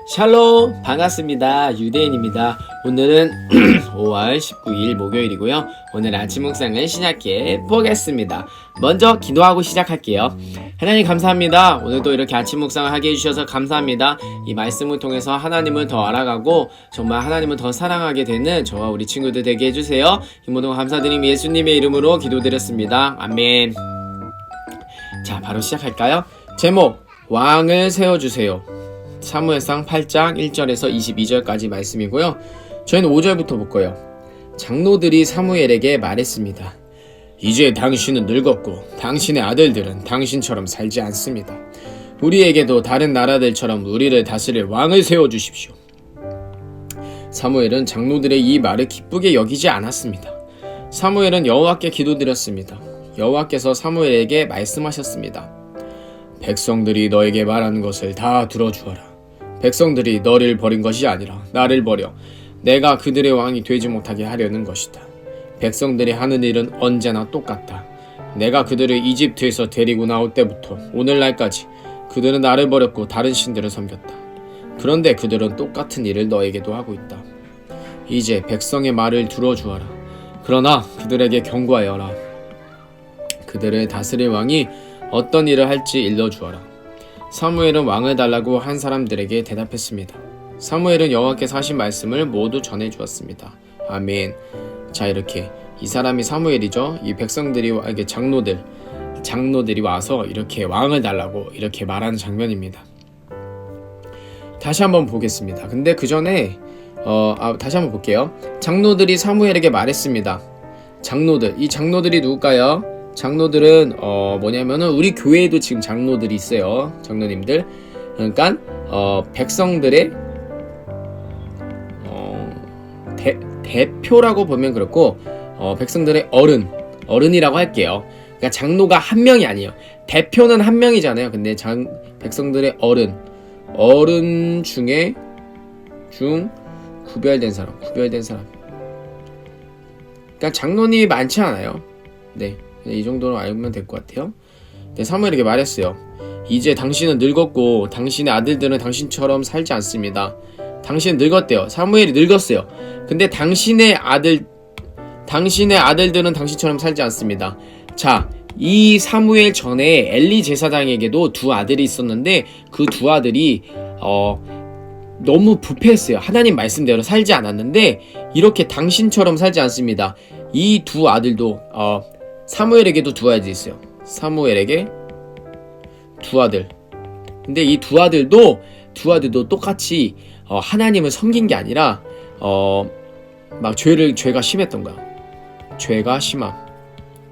샬롬 반갑습니다. 유대인입니다. 오늘은 5월 19일 목요일이고요. 오늘 아침 묵상을 시작해 보겠습니다. 먼저 기도하고 시작할게요. 하나님 감사합니다. 오늘도 이렇게 아침 묵상을 하게 해주셔서 감사합니다. 이 말씀을 통해서 하나님을 더 알아가고 정말 하나님을 더 사랑하게 되는 저와 우리 친구들 되게 해주세요. 이 모든 거 감사드리며 예수님의 이름으로 기도드렸습니다. 아멘. 자, 바로 시작할까요? 제목 왕을 세워주세요. 사무엘상 8장 1절에서 22절까지 말씀이고요. 저희는 5절부터 볼 거예요. 장로들이 사무엘에게 말했습니다. 이제 당신은 늙었고 당신의 아들들은 당신처럼 살지 않습니다. 우리에게도 다른 나라들처럼 우리를 다스릴 왕을 세워주십시오. 사무엘은 장로들의 이 말을 기쁘게 여기지 않았습니다. 사무엘은 여호와께 기도드렸습니다. 여호와께서 사무엘에게 말씀하셨습니다. 백성들이 너에게 말하는 것을 다 들어주어라. 백성들이 너를 버린 것이 아니라 나를 버려 내가 그들의 왕이 되지 못하게 하려는 것이다. 백성들이 하는 일은 언제나 똑같다. 내가 그들을 이집트에서 데리고 나올 때부터 오늘날까지 그들은 나를 버렸고 다른 신들을 섬겼다. 그런데 그들은 똑같은 일을 너에게도 하고 있다. 이제 백성의 말을 들어주어라. 그러나 그들에게 경고하여라. 그들을 다스릴 왕이 어떤 일을 할지 일러주어라. 사무엘은 왕을 달라고 한 사람들에게 대답했습니다. 사무엘은 여호와께서 하신 말씀을 모두 전해주었습니다. 아멘. 자, 이렇게 이 사람이 사무엘이죠. 이 백성들이 이게 장로들이 와서 이렇게 왕을 달라고 이렇게 말하는 장면입니다. 다시 한번 보겠습니다. 근데 그 전에 다시 한번 볼게요. 장로들이 사무엘에게 말했습니다. 이 장로들이 누굴까요? 장로들은 뭐냐면은 우리 교회에도 지금 장로들이 있어요. 장로님들. 그러니까 백성들의 대표라고 보면 그렇고 백성들의 어른이라고 할게요. 그러니까 장로가 한 명이 아니에요. 대표는 한 명이잖아요. 근데 백성들의 어른 중에 구별된 사람. 그러니까 장로님이 많지 않아요. 네. 이 정도로 알면 될 것 같아요. 네, 사무엘에게 말했어요. 이제 당신은 늙었고 당신의 아들들은 당신처럼 살지 않습니다. 당신은 늙었대요. 사무엘이 늙었어요. 근데 당신의 아들들은 당신처럼 살지 않습니다. 자, 이 사무엘 전에 엘리 제사장에게도 두 아들이 있었는데 그 두 아들이 너무 부패했어요. 하나님 말씀대로 살지 않았는데 이렇게 당신처럼 살지 않습니다. 이 두 아들도 사무엘에게도 두 아들이 있어요. 사무엘에게 두 아들. 근데 이 두 아들도 똑같이 하나님을 섬긴 게 아니라 막 죄가 심했던 거야. 죄가 심함.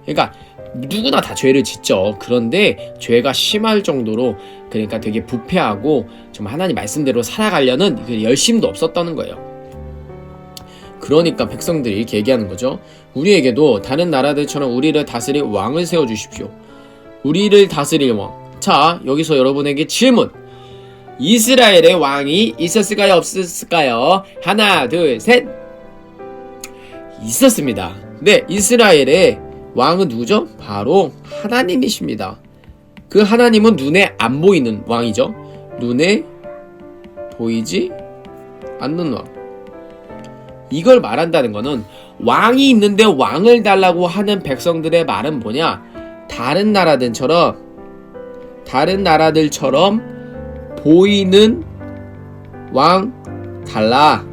그러니까 누구나 다 죄를 짓죠. 그런데 죄가 심할 정도로 그러니까 되게 부패하고 좀 하나님 말씀대로 살아가려는 그 열심도 없었다는 거예요. 그러니까 백성들이 이렇게 얘기하는 거죠. 우리에게도 다른 나라들처럼 우리를 다스릴 왕을 세워주십시오. 우리를 다스릴 왕. 자, 여기서 여러분에게 질문. 이스라엘의 왕이 있었을까요? 없었을까요? 하나, 둘, 셋. 있었습니다. 네, 이스라엘의 왕은 누구죠? 바로 하나님이십니다. 그 하나님은 눈에 안 보이는 왕이죠. 눈에 보이지 않는 왕. 이걸 말한다는 거는 왕이 있는데 왕을 달라고 하는 백성들의 말은 뭐냐? 다른 나라들처럼 보이는 왕 달라.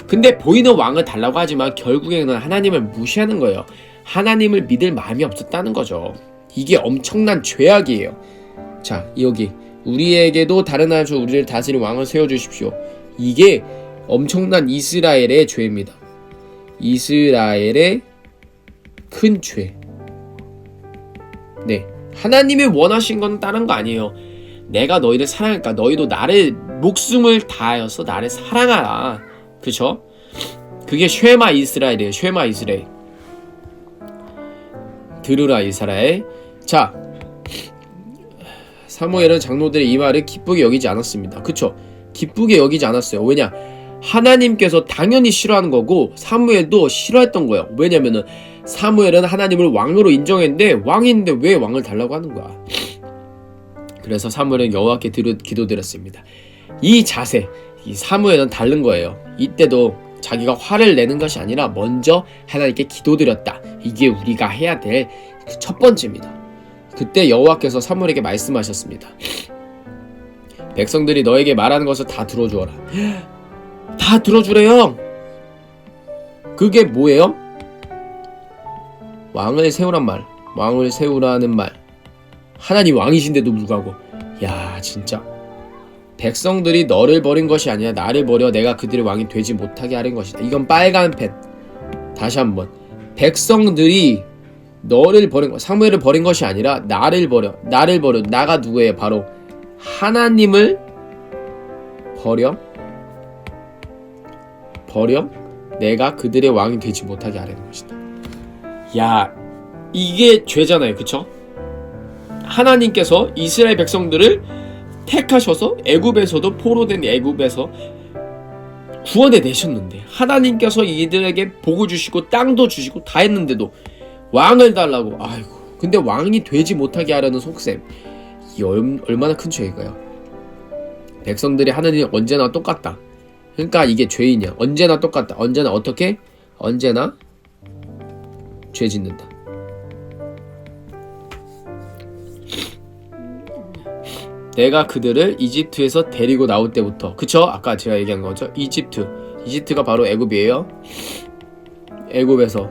근데 보이는 왕을 달라고 하지만 결국에는 하나님을 무시하는 거예요. 하나님을 믿을 마음이 없었다는 거죠. 이게 엄청난 죄악이에요. 자, 여기 우리에게도 다른 나라에서 우리를 다스릴 왕을 세워주십시오. 이게 엄청난 이스라엘의 죄입니다. 이스라엘의 큰 죄. 네, 하나님이 원하신 건 다른 거 아니에요. 내가 너희를 사랑하니까 너희도 나를 목숨을 다하여서 나를 사랑하라. 그쵸? 그게 쉐마 이스라엘이에요. 쉐마 이스라엘. 들으라 이스라엘. 자, 사무엘은 장로들의 이 말을 기쁘게 여기지 않았습니다. 그쵸? 기쁘게 여기지 않았어요. 왜냐? 하나님께서 당연히 싫어하는 거고 사무엘도 싫어했던 거예요. 왜냐면은 사무엘은 하나님을 왕으로 인정했는데 왕인데 왜 왕을 달라고 하는 거야. 그래서 사무엘은 여호와께 기도드렸습니다. 이 자세, 이 사무엘은 다른 거예요. 이때도 자기가 화를 내는 것이 아니라 먼저 하나님께 기도드렸다. 이게 우리가 해야 될 첫 번째입니다. 그때 여호와께서 사무엘에게 말씀하셨습니다. 백성들이 너에게 말하는 것을 다 들어주어라. 다 들어주래요. 그게 뭐예요? 왕을 세우란 말, 왕을 세우라는 말. 하나님 왕이신데도 불구하고, 야 진짜 백성들이 너를 버린 것이 아니라 나를 버려 내가 그들의 왕이 되지 못하게 하는 것이다. 이건 빨간 펜. 다시 한번, 백성들이 너를 버린 것, 사무엘을 버린 것이 아니라 나를 버려. 나가 누구예요? 바로 하나님을 버려 내가 그들의 왕이 되지 못하게 하려는 것이다. 야, 이게 죄잖아요, 그쵸? 하나님께서 이스라엘 백성들을 택하셔서 애굽에서도, 포로된 애굽에서 구원해 내셨는데, 하나님께서 이들에게 복을 주시고 땅도 주시고 다 했는데도 왕을 달라고. 아이고, 근데 왕이 되지 못하게 하려는 속셈, 이 얼마나 큰 죄일까요? 백성들이 하느님 언제나 똑같다. 그러니까 이게 죄이냐? 언제나 똑같다. 언제나 어떻게? 언제나 죄 짓는다. 내가 그들을 이집트에서 데리고 나올 때부터, 그쵸? 아까 제가 얘기한 거죠. 이집트가 바로 애굽이에요. 애굽에서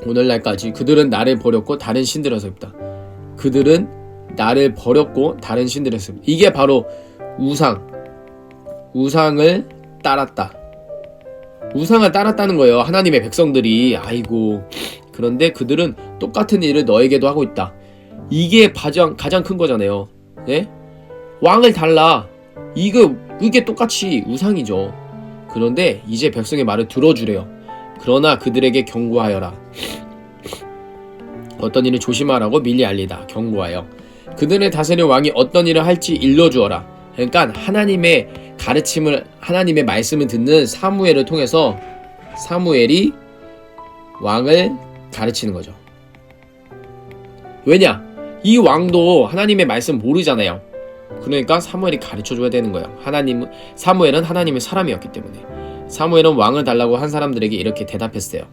오늘날까지 그들은 나를 버렸고 다른 신들을 섬겼다. 그들은 나를 버렸고 다른 신들을 섬겼다. 이게 바로 우상을 따랐다. 우상을 따랐다는 거예요, 하나님의 백성들이. 아이고, 그런데 그들은 똑같은 일을 너에게도 하고 있다. 이게 가장 큰 거잖아요. 네? 왕을 달라. 이게 똑같이 우상이죠. 그런데 이제 백성의 말을 들어주래요. 그러나 그들에게 경고하여라. 어떤 일을 조심하라고 미리 알리다. 경고하여 그들의 다스리는 왕이 어떤 일을 할지 일러주어라. 그러니까 하나님의 가르침을, 하나님의 말씀을 듣는 사무엘을 통해서 사무엘이 왕을 가르치는 거죠. 왜냐? 이 왕도 하나님의 말씀 모르잖아요. 그러니까 사무엘이 가르쳐줘야 되는 거예요. 사무엘은 하나님의 사람이었기 때문에. 사무엘은 왕을 달라고 한 사람들에게 이렇게 대답했어요.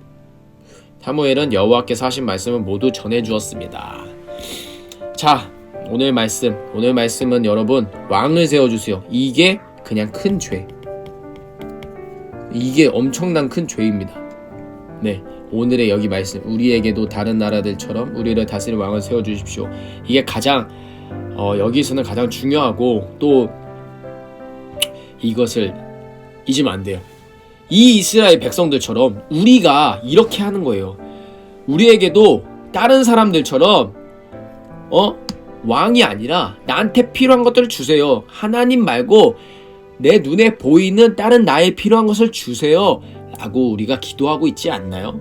사무엘은 여호와께서 하신 말씀을 모두 전해주었습니다. 자, 오늘 말씀은 여러분, 왕을 세워주세요. 이게 그냥 큰 죄. 이게 엄청난 큰 죄입니다. 네, 오늘의 여기 말씀, 우리에게도 다른 나라들처럼 우리를 다스릴 왕을 세워주십시오. 이게 가장 여기서는 가장 중요하고, 또 이것을 잊으면 안 돼요. 이 이스라엘 백성들처럼 우리가 이렇게 하는 거예요. 우리에게도 다른 사람들처럼 왕이 아니라 나한테 필요한 것들을 주세요. 하나님 말고 내 눈에 보이는 다른 나의 필요한 것을 주세요 라고 우리가 기도하고 있지 않나요?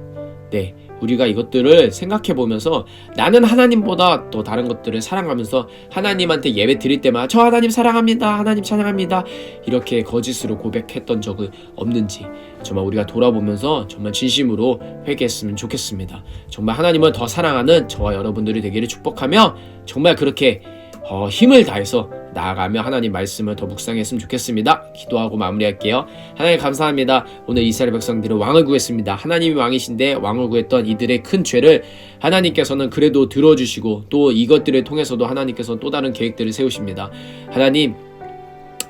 네, 우리가 이것들을 생각해 보면서 나는 하나님보다 또 다른 것들을 사랑하면서 하나님한테 예배 드릴 때마다 저 하나님 사랑합니다, 하나님 찬양합니다, 이렇게 거짓으로 고백했던 적은 없는지 정말 우리가 돌아보면서 정말 진심으로 회개했으면 좋겠습니다. 정말 하나님을 더 사랑하는 저와 여러분들이 되기를 축복하며, 정말 그렇게 힘을 다해서 나아가며 하나님 말씀을 더 묵상했으면 좋겠습니다. 기도하고 마무리할게요. 하나님 감사합니다. 오늘 이스라엘 백성들은 왕을 구했습니다. 하나님이 왕이신데 왕을 구했던 이들의 큰 죄를 하나님께서는 그래도 들어주시고, 또 이것들을 통해서도 하나님께서 또 다른 계획들을 세우십니다. 하나님,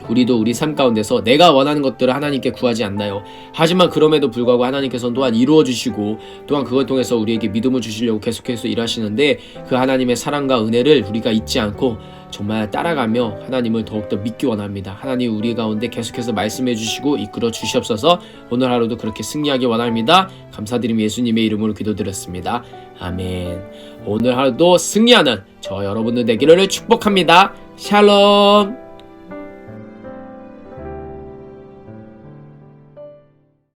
우리도 우리 삶 가운데서 내가 원하는 것들을 하나님께 구하지 않나요? 하지만 그럼에도 불구하고 하나님께서는 또한 이루어주시고, 또한 그걸 통해서 우리에게 믿음을 주시려고 계속해서 일하시는데, 그 하나님의 사랑과 은혜를 우리가 잊지 않고 정말 따라가며 하나님을 더욱더 믿기 원합니다. 하나님, 우리 가운데 계속해서 말씀해 주시고 이끌어 주시옵소서. 오늘 하루도 그렇게 승리하기 원합니다. 감사드리며 예수님의 이름으로 기도드렸습니다. 아멘. 오늘 하루도 승리하는 저 여러분들 되기를 축복합니다. 샬롬.